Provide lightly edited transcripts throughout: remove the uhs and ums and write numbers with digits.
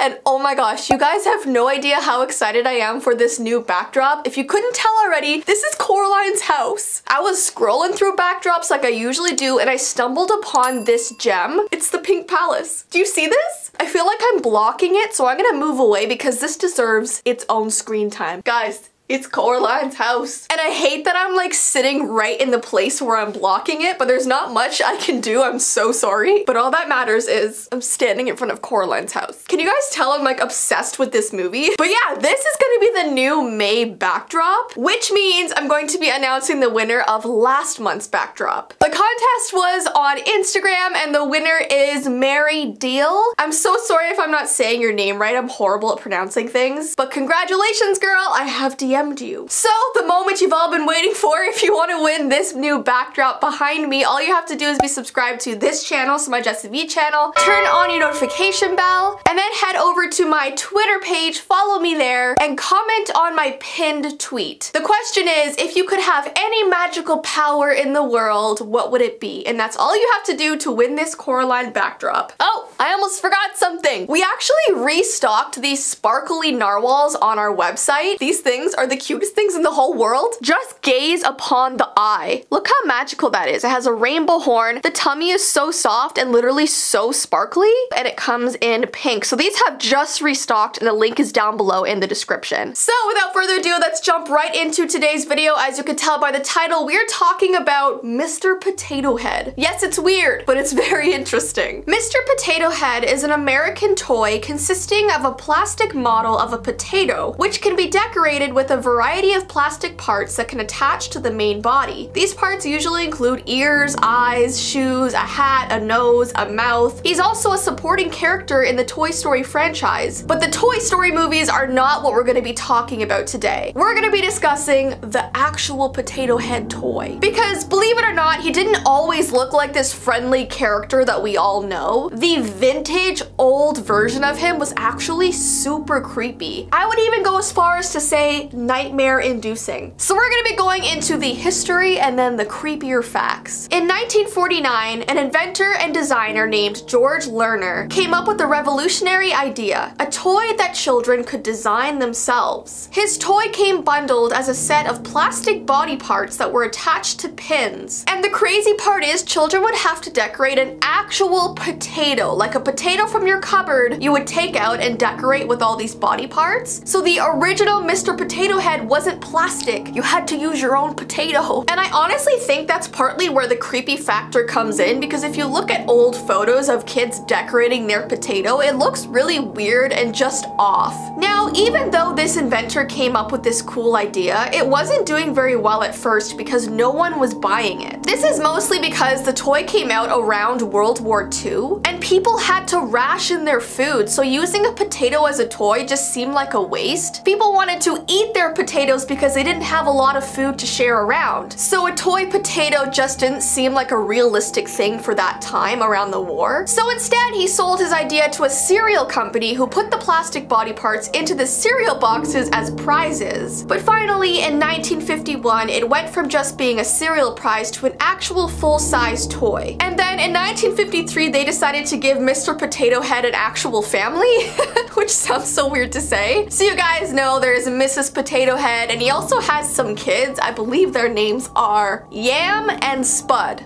And oh my gosh, you guys have no idea how excited I am for this new backdrop. If you couldn't tell already, this is Coraline's house. I was scrolling through backdrops like I usually do, and I stumbled upon this gem. It's the Pink Palace. Do you see this? I feel like I'm blocking it, so I'm gonna move away because this deserves its own screen time. Guys, it's Coraline's house. And I hate that I'm like sitting right in the place where I'm blocking it, but there's not much I can do. I'm so sorry. But all that matters is I'm standing in front of Coraline's house. Can you guys tell I'm like obsessed with this movie? But yeah, this is gonna be the new May backdrop, which means I'm going to be announcing the winner of last month's backdrop. The contest was on Instagram and the winner is Mary Deal. I'm so sorry if I'm not saying your name right. I'm horrible at pronouncing things, but congratulations, girl. I have DM'd you. So the moment you've all been waiting for, if you want to win this new backdrop behind me, all you have to do is be subscribed to this channel, so my Jessii Vee channel, turn on your notification bell, and then head over to my Twitter page, follow me there, and comment on my pinned tweet. The question is, if you could have any magical power in the world, what would it be? And that's all you have to do to win this Coraline backdrop. Oh, I almost forgot something. We actually restocked these sparkly narwhals on our website. These things are the cutest things in the whole world. Just gaze upon the eye. Look how magical that is. It has a rainbow horn. The tummy is so soft and literally so sparkly, and it comes in pink. So these have just restocked and the link is down below in the description. So without further ado, let's jump right into today's video. As you can tell by the title, we're talking about Mr. Potato Head. Yes, it's weird, but it's very interesting. Mr. Potato Head is an American toy consisting of a plastic model of a potato, which can be decorated with a variety of plastic parts that can attach to the main body. These parts usually include ears, eyes, shoes, a hat, a nose, a mouth. He's also a supporting character in the Toy Story franchise. But the Toy Story movies are not what we're going to be talking about today. We're going to be discussing the actual Potato Head toy. Because believe it or not, he didn't always look like this friendly character that we all know. The vintage old version of him was actually super creepy. I would even go as far as to say nightmare inducing. So we're gonna be going into the history and then the creepier facts. In 1949, an inventor and designer named George Lerner came up with a revolutionary idea, a toy that children could design themselves. His toy came bundled as a set of plastic body parts that were attached to pins. And the crazy part is children would have to decorate an actual potato, like a potato from your cupboard you would take out and decorate with all these body parts. So the original Mr. Potato Head wasn't plastic. You had to use your own potato. And I honestly think that's partly where the creepy factor comes in, because if you look at old photos of kids decorating their potato, it looks really weird and just off. Now, even though this inventor came up with this cool idea, it wasn't doing very well at first because no one was buying it. This is mostly because the toy came out around World War II and people had to ration their food, so using a potato as a toy just seemed like a waste. People wanted to eat their potatoes because they didn't have a lot of food to share around. So a toy potato just didn't seem like a realistic thing for that time around the war. So instead, he sold his idea to a cereal company who put the plastic body parts into the cereal boxes as prizes. But finally, in 1951, it went from just being a cereal prize to an actual full-size toy. And then in 1953, they decided to give Mr. Potato Head an actual family, which sounds so weird to say. So you guys know there's Mrs. Potato Head, and he also has some kids. I believe their names are Yam and Spud.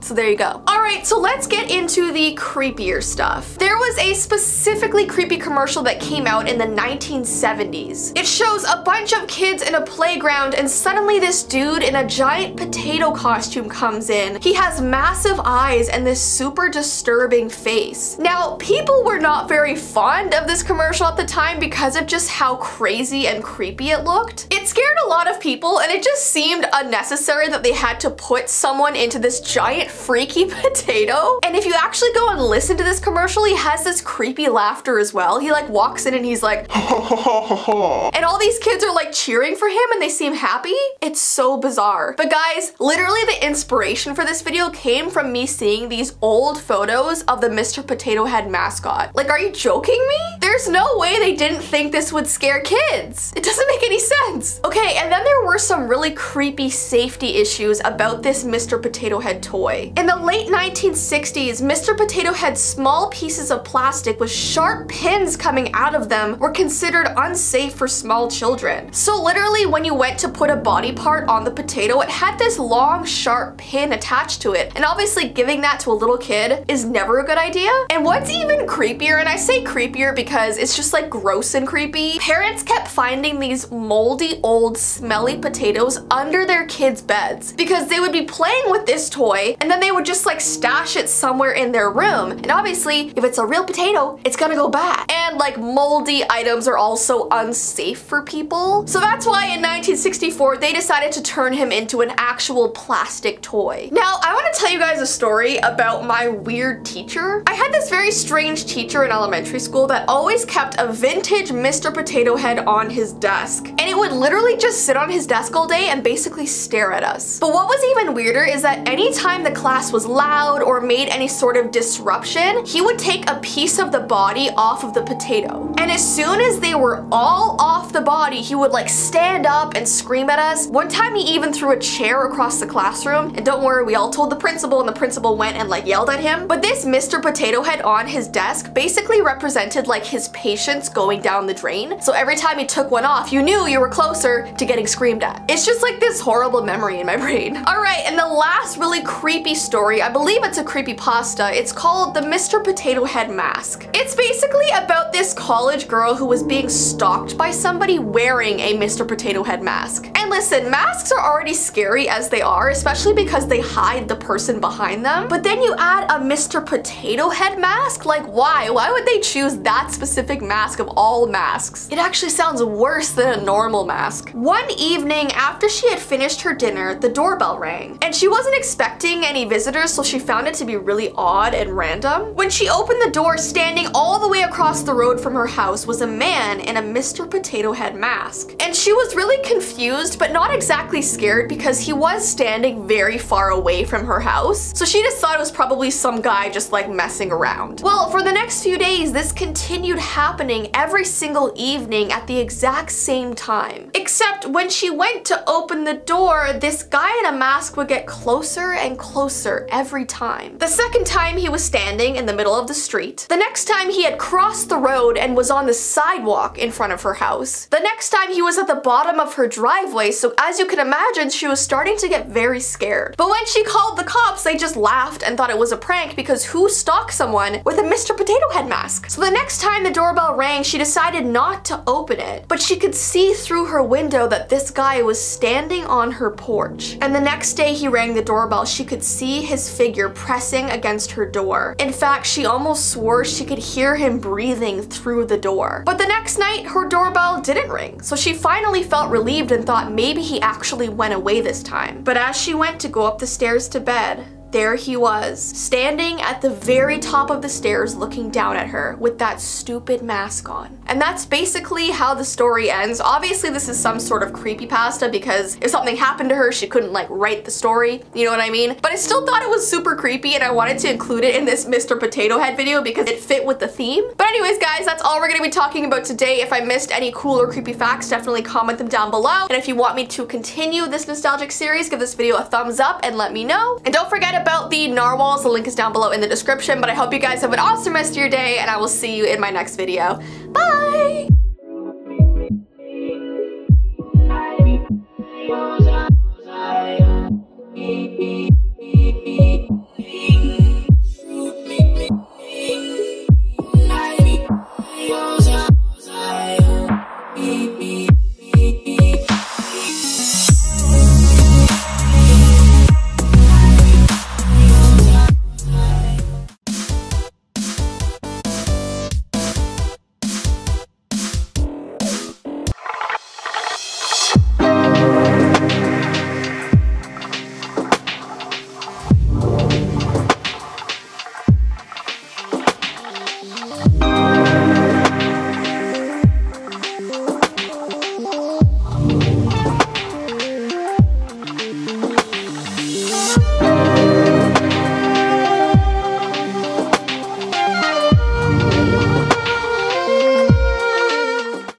So there you go. Alright, so let's get into the creepier stuff. There was a specifically creepy commercial that came out in the 1970s. It shows a bunch of kids in a playground and suddenly this dude in a giant potato costume comes in. He has massive eyes and this super disturbing face. Now, people were not very fond of this commercial at the time because of just how crazy and creepy it looked. It scared a lot of people and it just seemed unnecessary that they had to put someone into this giant freaky potato. And if you actually go and listen to this commercial, he has this creepy laughter as well. He like walks in and he's like and all these kids are like cheering for him and they seem happy. It's so bizarre. But guys, literally the inspiration for this video came from me seeing these old photos of the Mr. Potato Head mascot. Like, are you joking me? There's no way they didn't think this would scare kids. It doesn't make any sense. Okay, and then there were some really creepy safety issues about this Mr. Potato Head toy. toy. In the late 1960s, Mr. Potato Head's small pieces of plastic with sharp pins coming out of them were considered unsafe for small children. So literally when you went to put a body part on the potato, it had this long sharp pin attached to it. And obviously giving that to a little kid is never a good idea. And what's even creepier, and I say creepier because it's just like gross and creepy, parents kept finding these moldy, old, smelly potatoes under their kids' beds because they would be playing with this toy and then they would just like stash it somewhere in their room. And obviously, if it's a real potato, it's gonna go bad. And like moldy items are also unsafe for people. So that's why in 1964, they decided to turn him into an actual plastic toy. Now, I want to tell you guys a story about my weird teacher. I had this very strange teacher in elementary school that always kept a vintage Mr. Potato Head on his desk. And it would literally just sit on his desk all day and basically stare at us. But what was even weirder is that anytime the class was loud or made any sort of disruption, he would take a piece of the body off of the potato. And as soon as they were all off the body, he would like stand up and scream at us. One time he even threw a chair across the classroom, and don't worry, we all told the principal and the principal went and like yelled at him. But this Mr. Potato Head on his desk basically represented like his patience going down the drain. So every time he took one off, you knew you were closer to getting screamed at. It's just like this horrible memory in my brain. All right, and the last really creepy story, I believe it's a creepypasta. It's called the Mr. Potato Head mask. It's basically about this college girl who was being stalked by somebody wearing a Mr. Potato Head mask. And listen, masks are already scary as they are, especially because they hide the person behind them. But then you add a Mr. Potato Head mask? Like why? Why would they choose that specific mask of all masks? It actually sounds worse than a normal mask. One evening after she had finished her dinner, the doorbell rang. And she wasn't expecting any visitors, so she found it to be really odd and random. When she opened the door, standing all the way across the road from her house was a man in a Mr. Potato Head mask. And she was really confused, but not exactly scared because he was standing very far away from her house. So she just thought it was probably some guy just like messing around. Well, for the next few days, this continued happening every single evening at the exact same time. Except when she went to open the door, this guy in a mask would get closer and closer every time. The second time he was standing in the middle of the street. The next time he had crossed the road and was on the sidewalk in front of her house. The next time he was at the bottom of her driveway, so as you can imagine, she was starting to get very scared. But when she called the cops, they just laughed and thought it was a prank because who stalks someone with a Mr. Potato Head mask? So the next time the doorbell rang, she decided not to open it, but she could see through her window that this guy was standing on her porch. And the next day he rang the doorbell, she could see his figure pressing against her door. In fact, she almost swore she could hear him breathing through the door. But the next night, her doorbell didn't ring, so she finally felt relieved and thought maybe he actually went away this time. But as she went to go up the stairs to bed, there he was, standing at the very top of the stairs looking down at her with that stupid mask on. And that's basically how the story ends. Obviously this is some sort of creepypasta because if something happened to her, she couldn't like write the story, you know what I mean? But I still thought it was super creepy and I wanted to include it in this Mr. Potato Head video because it fit with the theme. But anyways guys, that's all we're gonna be talking about today. If I missed any cool or creepy facts, definitely comment them down below. And if you want me to continue this nostalgic series, give this video a thumbs up and let me know. And don't forget about the narwhals, the link is down below in the description. But I hope you guys have an awesome rest of your day and I will see you in my next video. Bye!